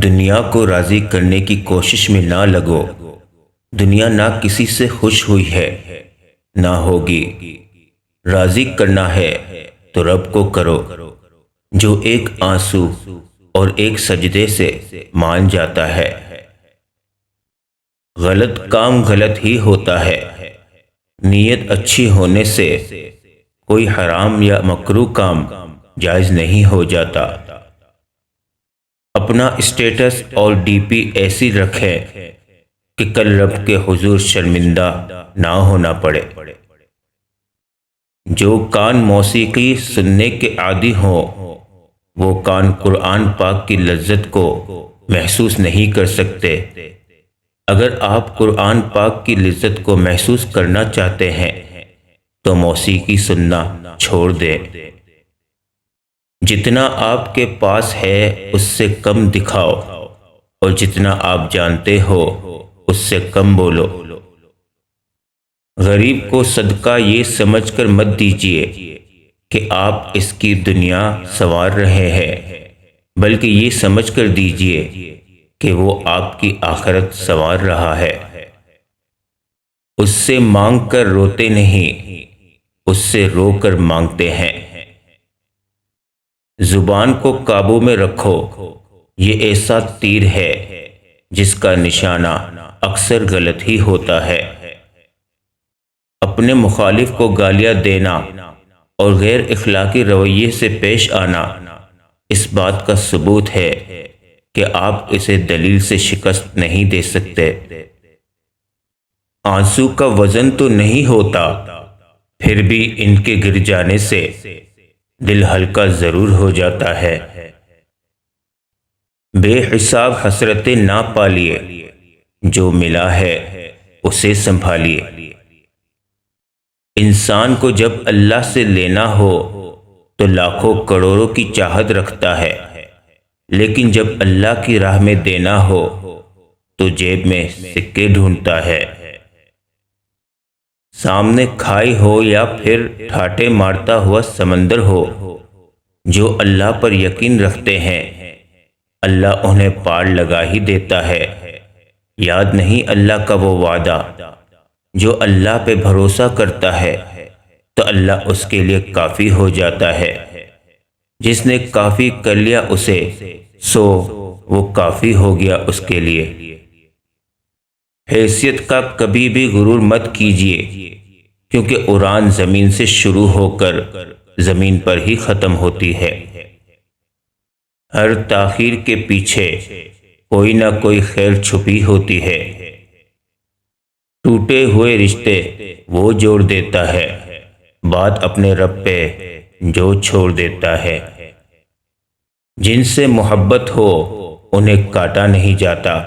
دنیا کو راضی کرنے کی کوشش میں نہ لگو۔ دنیا نہ کسی سے خوش ہوئی ہے نہ ہوگی۔ راضی کرنا ہے تو رب کو کرو، جو ایک آنسو اور ایک سجدے سے مان جاتا ہے۔ غلط کام غلط ہی ہوتا ہے۔ نیت اچھی ہونے سے کوئی حرام یا مکروہ کام جائز نہیں ہو جاتا۔ اپنا اسٹیٹس اور ڈی پی ایسی رکھیں کہ کل رب کے حضور شرمندہ نہ ہونا پڑے۔ جو کان موسیقی سننے کے عادی ہوں وہ کان قرآن پاک کی لذت کو محسوس نہیں کر سکتے۔ اگر آپ قرآن پاک کی لذت کو محسوس کرنا چاہتے ہیں تو موسیقی سننا چھوڑ دیں۔ جتنا آپ کے پاس ہے اس سے کم دکھاؤ اور جتنا آپ جانتے ہو اس سے کم بولو۔ غریب کو صدقہ یہ سمجھ کر مت دیجیے کہ آپ اس کی دنیا سنوار رہے ہیں، بلکہ یہ سمجھ کر دیجیے کہ وہ آپ کی آخرت سنوار رہا ہے۔ اس سے مانگ کر روتے نہیں، اس سے رو کر مانگتے ہیں۔ زبان کو قابو میں رکھو، یہ ایسا تیر ہے جس کا نشانہ اکثر غلط ہی ہوتا ہے۔ اپنے مخالف کو گالیاں دینا اور غیر اخلاقی رویے سے پیش آنا اس بات کا ثبوت ہے کہ آپ اسے دلیل سے شکست نہیں دے سکتے۔ آنسو کا وزن تو نہیں ہوتا، پھر بھی ان کے گر جانے سے دل ہلکا ضرور ہو جاتا ہے۔ بے حساب حسرتیں نہ پالیے، جو ملا ہے اسے سنبھالیے۔ انسان کو جب اللہ سے لینا ہو تو لاکھوں کروڑوں کی چاہت رکھتا ہے، لیکن جب اللہ کی راہ میں دینا ہو تو جیب میں سکے ڈھونڈتا ہے۔ سامنے کھائی ہو یا پھر ٹھاٹے مارتا ہوا سمندر ہو، جو اللہ پر یقین رکھتے ہیں اللہ انہیں پار لگا ہی دیتا ہے۔ یاد نہیں اللہ کا وہ وعدہ، جو اللہ پہ بھروسہ کرتا ہے تو اللہ اس کے لیے کافی ہو جاتا ہے۔ جس نے کافی کر لیا اسے سو وہ کافی ہو گیا اس کے لیے۔ حیثیت کا کبھی بھی غرور مت کیجیے، کیونکہ اڑان زمین سے شروع ہو کر زمین پر ہی ختم ہوتی ہے۔ ہر تاخیر کے پیچھے کوئی نہ کوئی خیر چھپی ہوتی ہے۔ ٹوٹے ہوئے رشتے وہ جوڑ دیتا ہے، بات اپنے رب پہ جو چھوڑ دیتا ہے۔ جن سے محبت ہو انہیں کاٹا نہیں جاتا،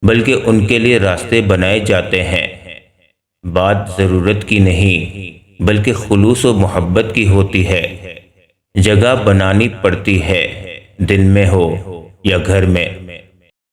بلکہ ان کے لیے راستے بنائے جاتے ہیں۔ بات ضرورت کی نہیں بلکہ خلوص و محبت کی ہوتی ہے۔ جگہ بنانی پڑتی ہے، دل میں ہو یا گھر میں۔